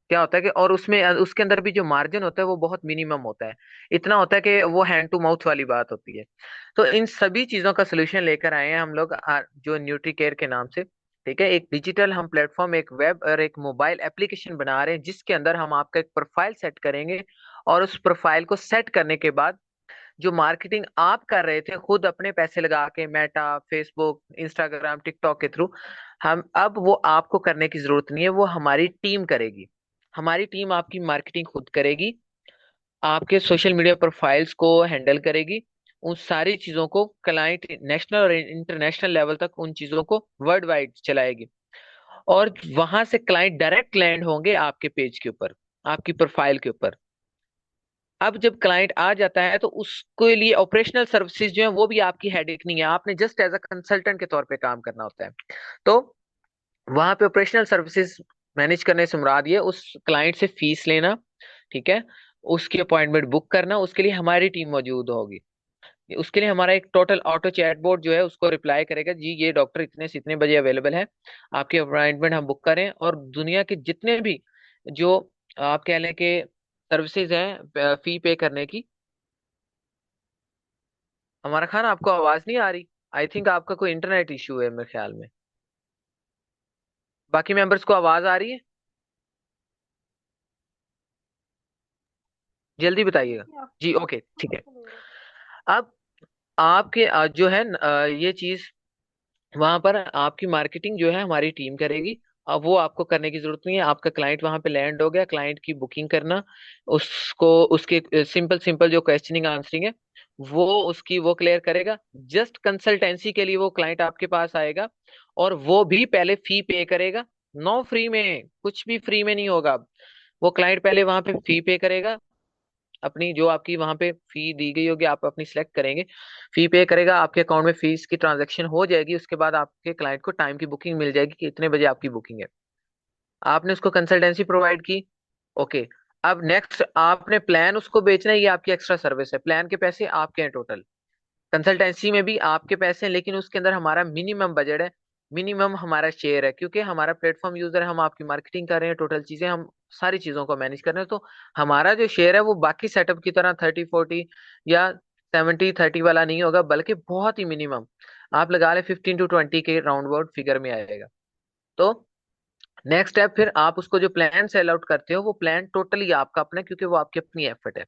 क्या होता है कि, और उसमें उसके अंदर भी जो मार्जिन होता है वो बहुत मिनिमम होता है। इतना होता है कि वो हैंड टू माउथ वाली बात होती है। तो इन सभी चीजों का सोल्यूशन लेकर आए हैं हम लोग जो न्यूट्री केयर के नाम से। ठीक है? एक डिजिटल हम प्लेटफॉर्म, एक वेब और एक मोबाइल एप्लीकेशन बना रहे हैं, जिसके अंदर हम आपका एक प्रोफाइल सेट करेंगे। और उस प्रोफाइल को सेट करने के बाद जो मार्केटिंग आप कर रहे थे खुद अपने पैसे लगा के, मेटा, फेसबुक, इंस्टाग्राम, टिकटॉक के थ्रू, हम अब वो आपको करने की जरूरत नहीं है, वो हमारी टीम करेगी। हमारी टीम आपकी मार्केटिंग खुद करेगी, आपके सोशल मीडिया प्रोफाइल्स को हैंडल करेगी, उन सारी चीजों को क्लाइंट नेशनल और इंटरनेशनल लेवल तक उन चीजों को वर्ल्ड वाइड चलाएगी। और वहां से क्लाइंट डायरेक्ट लैंड होंगे आपके पेज के ऊपर, आपकी प्रोफाइल के ऊपर। अब जब क्लाइंट आ जाता है तो उसके लिए ऑपरेशनल सर्विसेज जो है वो भी आपकी हेडेक नहीं है, आपने जस्ट एज अ कंसल्टेंट के तौर पे काम करना होता है। तो वहां पे ऑपरेशनल सर्विसेज मैनेज करने से मुराद ये उस क्लाइंट से फीस लेना, ठीक है, उसकी अपॉइंटमेंट बुक करना, उसके लिए हमारी टीम मौजूद होगी। उसके लिए हमारा एक टोटल ऑटो चैटबॉट जो है उसको रिप्लाई करेगा, जी ये डॉक्टर इतने से इतने बजे अवेलेबल है, आपकी अपॉइंटमेंट हम बुक करें। और दुनिया के जितने भी जो आप कह लें कि सर्विसेज हैं फी पे करने की। हमारा खाना, आपको आवाज नहीं आ रही? आई थिंक आपका कोई इंटरनेट इशू है मेरे ख्याल में। बाकी मेंबर्स को आवाज आ रही है? जल्दी बताइएगा। जी ओके ठीक है। अब आपके जो है ये चीज वहां पर आपकी मार्केटिंग जो है हमारी टीम करेगी। अब वो आपको करने की जरूरत नहीं है, आपका क्लाइंट वहां पे लैंड हो गया, क्लाइंट की बुकिंग करना, उसको उसके सिंपल सिंपल जो क्वेश्चनिंग आंसरिंग है वो उसकी वो क्लियर करेगा। जस्ट कंसल्टेंसी के लिए वो क्लाइंट आपके पास आएगा और वो भी पहले फी पे करेगा। नो फ्री में, कुछ भी फ्री में नहीं होगा। वो क्लाइंट पहले वहां पे फी पे करेगा, अपनी जो आपकी वहां पे फी दी गई होगी आप अपनी सिलेक्ट करेंगे, फी पे करेगा, आपके अकाउंट में फीस की ट्रांजैक्शन हो जाएगी। उसके बाद आपके क्लाइंट को टाइम की बुकिंग मिल जाएगी कि इतने बजे आपकी बुकिंग है। आपने उसको कंसल्टेंसी प्रोवाइड की, ओके। अब नेक्स्ट आपने प्लान उसको बेचना है, ये आपकी एक्स्ट्रा सर्विस है, प्लान के पैसे आपके हैं टोटल। कंसल्टेंसी में भी आपके पैसे हैं, लेकिन उसके अंदर हमारा मिनिमम बजट है, मिनिमम हमारा शेयर है, क्योंकि हमारा प्लेटफॉर्म यूजर है, हम आपकी मार्केटिंग कर रहे हैं, टोटल चीजें हम सारी चीजों को मैनेज कर रहे हैं। तो हमारा जो शेयर है वो बाकी सेटअप की तरह 30-40 या 70-30 वाला नहीं होगा, बल्कि बहुत ही मिनिमम, आप लगा ले 15 to 20 के राउंड अबाउट फिगर में आएगा। तो नेक्स्ट स्टेप, फिर आप उसको जो प्लान सेल आउट करते हो वो प्लान टोटली आपका अपना है, क्योंकि वो आपकी अपनी एफर्ट है।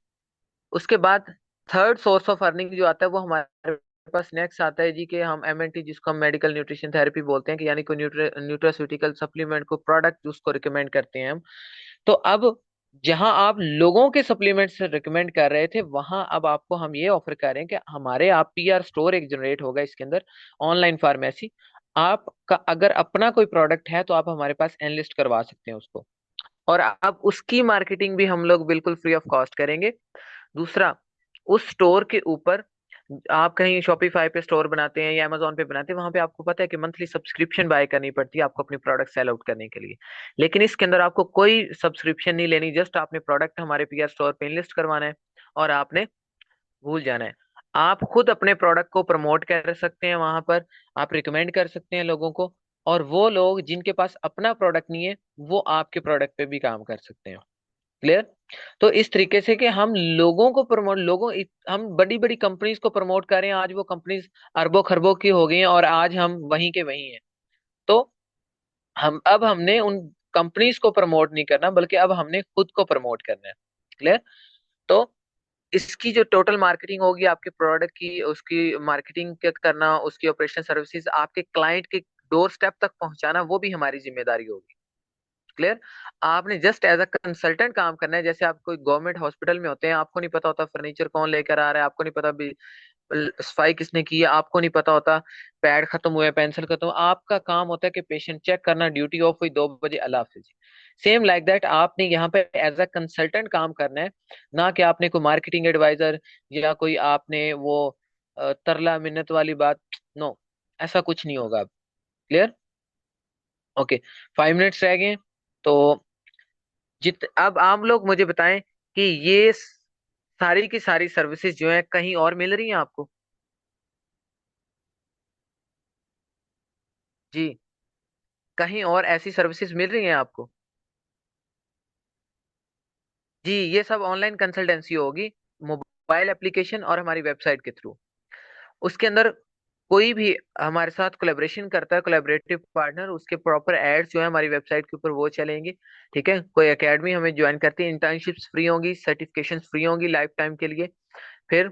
उसके बाद थर्ड सोर्स ऑफ अर्निंग जो आता है वो हमारे पास नेक्स्ट आता है जी, कि हम एमएनटी, जिसको हम मेडिकल न्यूट्रिशन थेरेपी बोलते हैं, कि यानी कोई न्यूट्रास्यूटिकल सप्लीमेंट को प्रोडक्ट उसको रिकमेंड करते हैं हम। तो अब जहां आप लोगों के सप्लीमेंट्स रिकमेंड कर रहे थे, वहां अब आपको हम ये ऑफर कर रहे हैं कि हमारे आप पीआर स्टोर एक जनरेट होगा इसके अंदर, ऑनलाइन फार्मेसी। आपका अगर अपना कोई प्रोडक्ट है तो आप हमारे पास एनलिस्ट करवा सकते हैं उसको, और अब उसकी मार्केटिंग भी हम लोग बिल्कुल फ्री ऑफ कॉस्ट करेंगे। दूसरा, उस स्टोर के ऊपर आप कहीं शॉपिफाई पे स्टोर बनाते हैं या अमेजोन पे बनाते हैं, वहां पे आपको पता है कि मंथली सब्सक्रिप्शन बाय करनी पड़ती है आपको अपनी प्रोडक्ट सेल आउट करने के लिए। लेकिन इसके अंदर आपको कोई सब्सक्रिप्शन नहीं लेनी, जस्ट आपने प्रोडक्ट हमारे पीआर स्टोर पे लिस्ट करवाना है और आपने भूल जाना है। आप खुद अपने प्रोडक्ट को प्रमोट कर सकते हैं वहां पर, आप रिकमेंड कर सकते हैं लोगों को, और वो लोग जिनके पास अपना प्रोडक्ट नहीं है वो आपके प्रोडक्ट पे भी काम कर सकते हैं। क्लियर? तो इस तरीके से कि हम लोगों को प्रमोट, हम बड़ी बड़ी कंपनीज को प्रमोट कर रहे हैं, आज वो कंपनीज अरबों खरबों की हो गई हैं और आज हम वहीं के वहीं हैं। तो हमने उन कंपनीज को प्रमोट नहीं करना, बल्कि अब हमने खुद को प्रमोट करना है। क्लियर? तो इसकी जो टोटल मार्केटिंग होगी आपके प्रोडक्ट की, उसकी मार्केटिंग करना, उसकी ऑपरेशन सर्विसेज आपके क्लाइंट के डोर स्टेप तक पहुंचाना, वो भी हमारी जिम्मेदारी होगी। क्लियर? आपने जस्ट एज अ कंसल्टेंट काम करना है। जैसे आप कोई गवर्नमेंट हॉस्पिटल में होते हैं, आपको नहीं पता होता फर्नीचर कौन लेकर आ रहा है, आपको नहीं पता सफाई किसने की है, आपको नहीं पता होता पैड खत्म हुआ है, पेंसिल खत्म हुआ, आपका काम होता है कि पेशेंट चेक करना, ड्यूटी ऑफ हुई 2 बजे, अल्लाह हाफिज। सेम लाइक दैट आपने यहाँ पे एज अ कंसल्टेंट काम करना है, ना कि आपने कोई मार्केटिंग एडवाइजर या कोई आपने वो तरला मिन्नत वाली बात, नो, ऐसा कुछ नहीं होगा। क्लियर? ओके, 5 मिनट्स रह गए। तो अब आप लोग मुझे बताएं कि ये सारी की सारी सर्विसेज जो है कहीं और मिल रही हैं आपको? जी, कहीं और ऐसी सर्विसेज मिल रही हैं आपको? जी, ये सब ऑनलाइन कंसल्टेंसी होगी, मोबाइल एप्लीकेशन और हमारी वेबसाइट के थ्रू। उसके अंदर कोई भी हमारे साथ कोलेबोरेशन करता है, कोलेबरेटिव पार्टनर, उसके प्रॉपर एड्स जो है हमारी वेबसाइट के ऊपर वो चलेंगे। ठीक है, कोई एकेडमी हमें ज्वाइन करती है, इंटर्नशिप्स फ्री होंगी, सर्टिफिकेशन फ्री होंगी लाइफ टाइम के लिए। फिर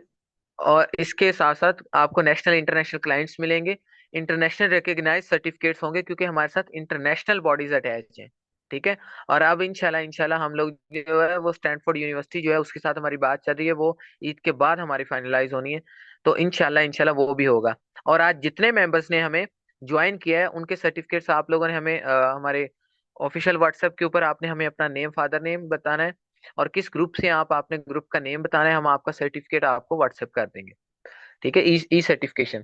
और इसके साथ साथ आपको नेशनल इंटरनेशनल क्लाइंट्स मिलेंगे, इंटरनेशनल रिकग्नाइज सर्टिफिकेट्स होंगे, क्योंकि हमारे साथ इंटरनेशनल बॉडीज अटैच हैं। ठीक है, और अब इंशाल्लाह इंशाल्लाह हम लोग जो है वो स्टैनफोर्ड यूनिवर्सिटी जो है उसके साथ हमारी बात चल रही है, वो ईद के बाद हमारी फाइनलाइज होनी है। तो इंशाल्लाह इंशाल्लाह वो भी होगा। और आज जितने मेंबर्स ने हमें ज्वाइन किया है उनके सर्टिफिकेट्स आप लोगों ने हमें हमारे ऑफिशियल व्हाट्सएप के ऊपर आपने हमें अपना नेम, फादर नेम बताना है, और किस ग्रुप से आप आपने ग्रुप का नेम बताना है, हम आपका सर्टिफिकेट आपको व्हाट्सएप कर देंगे। ठीक है, ई ई सर्टिफिकेशन।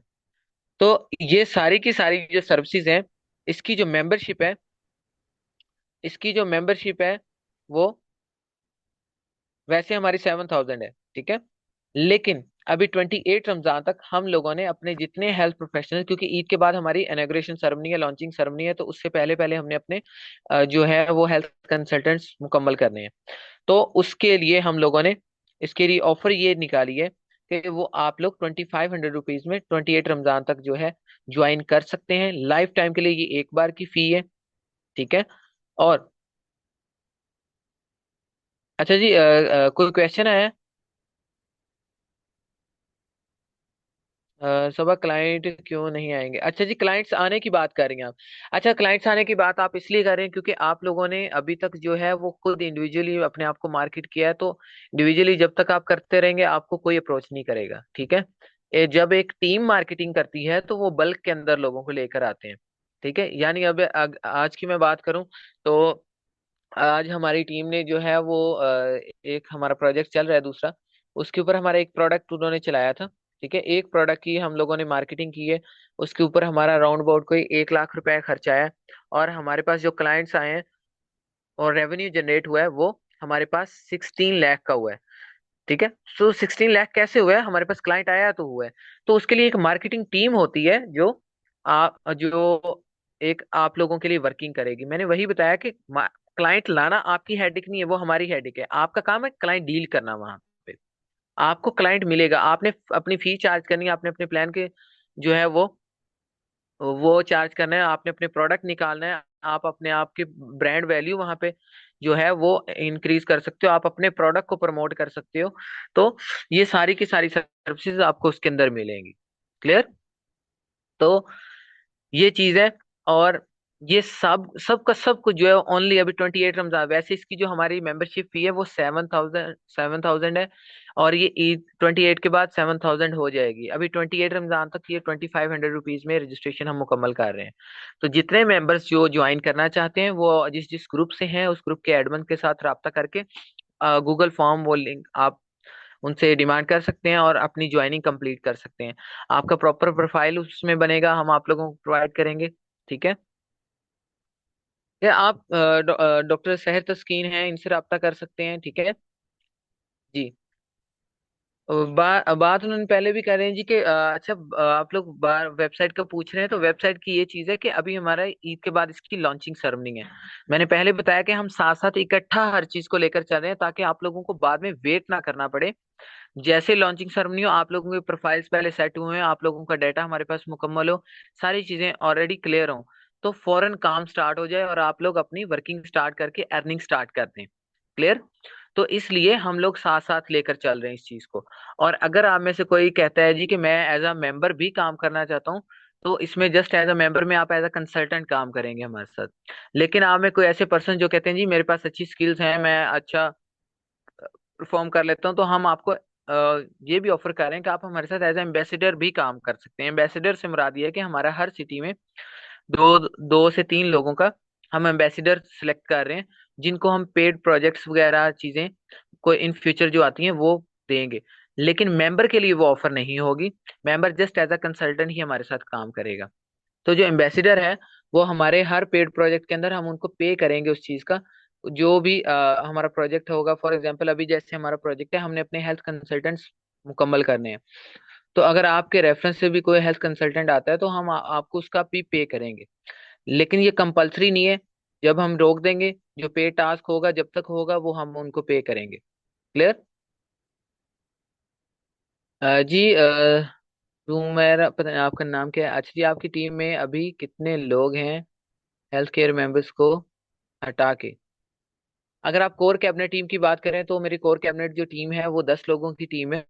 तो ये सारी की सारी जो सर्विसेज हैं, इसकी जो मेंबरशिप है, इसकी जो मेंबरशिप है वो वैसे हमारी 7,000 है। ठीक है, लेकिन अभी 28 रमजान तक हम लोगों ने अपने जितने हेल्थ प्रोफेशनल, क्योंकि ईद के बाद हमारी इनॉग्रेशन सेरेमनी है, लॉन्चिंग सेरेमनी है, तो उससे पहले पहले हमने अपने जो है वो हेल्थ कंसल्टेंट्स मुकम्मल करने हैं। तो उसके लिए हम लोगों ने इसके लिए ऑफर ये निकाली है कि वो आप लोग 2,500 रुपीज में 28 रमजान तक जो है ज्वाइन कर सकते हैं। लाइफ टाइम के लिए ये एक बार की फी है। ठीक है। और अच्छा जी, कोई क्वेश्चन है? सबा क्लाइंट क्यों नहीं आएंगे? अच्छा जी, क्लाइंट्स आने की बात कर रही हैं आप। अच्छा, क्लाइंट्स आने की बात आप इसलिए कर रहे हैं क्योंकि आप लोगों ने अभी तक जो है वो खुद इंडिविजुअली अपने आप को मार्केट किया है। तो इंडिविजुअली जब तक आप करते रहेंगे आपको कोई अप्रोच नहीं करेगा। ठीक है। जब एक टीम मार्केटिंग करती है तो वो बल्क के अंदर लोगों को लेकर आते हैं। ठीक है, यानी अब आज की मैं बात करूं तो आज हमारी टीम ने जो है वो एक हमारा प्रोजेक्ट चल रहा है दूसरा, उसके ऊपर हमारा एक प्रोडक्ट उन्होंने चलाया था। ठीक है, एक प्रोडक्ट की हम लोगों ने मार्केटिंग की है, उसके ऊपर हमारा राउंड अबाउट कोई 1 लाख रुपए खर्चा आया है। और हमारे पास जो क्लाइंट्स आए हैं और रेवेन्यू जनरेट हुआ है वो हमारे पास 16 लाख का हुआ है। ठीक है। सो 16 लाख कैसे हुआ है? हमारे पास क्लाइंट आया तो हुआ है। तो उसके लिए एक मार्केटिंग टीम होती है जो एक आप लोगों के लिए वर्किंग करेगी। मैंने वही बताया कि क्लाइंट लाना आपकी हेडेक नहीं है, वो हमारी हेडेक है। आपका काम है क्लाइंट डील करना वहां पे। आपको क्लाइंट मिलेगा, आपने अपनी फी चार्ज करनी है, आपने अपने प्लान के जो है वो चार्ज करना है, आपने अपने प्रोडक्ट निकालना है। आप अपने आप की ब्रांड वैल्यू वहां पे जो है वो इंक्रीज कर सकते हो, आप अपने प्रोडक्ट को प्रमोट कर सकते हो। तो ये सारी की सारी सर्विसेज आपको उसके अंदर मिलेंगी। क्लियर? तो ये चीज है। और ये सब का सब कुछ जो है ओनली अभी 28 रमजान। वैसे इसकी जो हमारी मेंबरशिप फी है वो 7,000 है। और ये ईद 28 के बाद 7,000 हो जाएगी। अभी 28 रमजान तक ये 2,500 रुपीज में रजिस्ट्रेशन हम मुकम्मल कर रहे हैं। तो जितने मेंबर्स जो ज्वाइन करना चाहते हैं वो जिस जिस ग्रुप से हैं उस ग्रुप के एडमिन के साथ रब्ता करके गूगल फॉर्म वो लिंक आप उनसे डिमांड कर सकते हैं और अपनी ज्वाइनिंग कंप्लीट कर सकते हैं। आपका प्रॉपर प्रोफाइल उसमें बनेगा, हम आप लोगों को प्रोवाइड करेंगे। ठीक है। या आप डॉक्टर सहर तस्कीन हैं, इनसे रब्ता कर सकते हैं। ठीक है जी। बात उन्होंने पहले भी कर रहे हैं जी कि अच्छा, आप लोग बार वेबसाइट का पूछ रहे हैं तो वेबसाइट की ये चीज है कि अभी हमारा ईद के बाद इसकी लॉन्चिंग सेरेमनी है। मैंने पहले बताया कि हम साथ साथ इकट्ठा हर चीज को लेकर चल रहे हैं ताकि आप लोगों को बाद में वेट ना करना पड़े। जैसे लॉन्चिंग सेरेमनी हो, आप लोगों के प्रोफाइल्स पहले सेट हुए हैं, आप लोगों का डाटा हमारे पास मुकम्मल हो, सारी चीजें ऑलरेडी क्लियर हो, तो फौरन काम स्टार्ट हो जाए और आप लोग अपनी वर्किंग स्टार्ट करके अर्निंग स्टार्ट कर दें। क्लियर? तो इसलिए हम लोग साथ साथ लेकर चल रहे हैं इस चीज को। और अगर आप में से कोई कहता है जी कि मैं एज अ मेंबर भी काम करना चाहता हूँ, तो इसमें जस्ट एज अ मेंबर में आप एज अ कंसल्टेंट काम करेंगे हमारे साथ। लेकिन आप में कोई ऐसे पर्सन जो कहते हैं जी मेरे पास अच्छी स्किल्स हैं, मैं अच्छा परफॉर्म कर लेता हूँ, तो हम आपको ये भी ऑफर कर रहे हैं कि आप हमारे साथ एज एम्बेसडर भी काम कर सकते हैं। एम्बेसडर से मुराद ये है कि हमारा हर सिटी में दो 2 से 3 लोगों का हम एम्बेसडर सिलेक्ट कर रहे हैं, जिनको हम पेड प्रोजेक्ट्स वगैरह चीजें कोई इन फ्यूचर जो आती हैं वो देंगे। लेकिन मेंबर के लिए वो ऑफर नहीं होगी। Member just as a consultant ही हमारे साथ काम करेगा। तो जो एम्बेसडर है वो हमारे हर पेड प्रोजेक्ट के अंदर हम उनको पे करेंगे उस चीज का। जो भी हमारा प्रोजेक्ट होगा, फॉर एग्जांपल अभी जैसे हमारा प्रोजेक्ट है, हमने अपने हेल्थ कंसल्टेंट्स मुकम्मल करने हैं, तो अगर आपके रेफरेंस से भी कोई हेल्थ कंसल्टेंट आता है तो हम आपको उसका भी पे करेंगे। लेकिन ये कंपलसरी नहीं है। जब हम रोक देंगे, जो पे टास्क होगा जब तक होगा वो हम उनको पे करेंगे। क्लियर? जी, मेरा पता नहीं आपका नाम क्या है। अच्छा जी, आपकी टीम में अभी कितने लोग हैं हेल्थ केयर मेंबर्स को हटा के? अगर आप कोर कैबिनेट टीम की बात करें तो मेरी कोर कैबिनेट जो टीम है वो 10 लोगों की टीम है।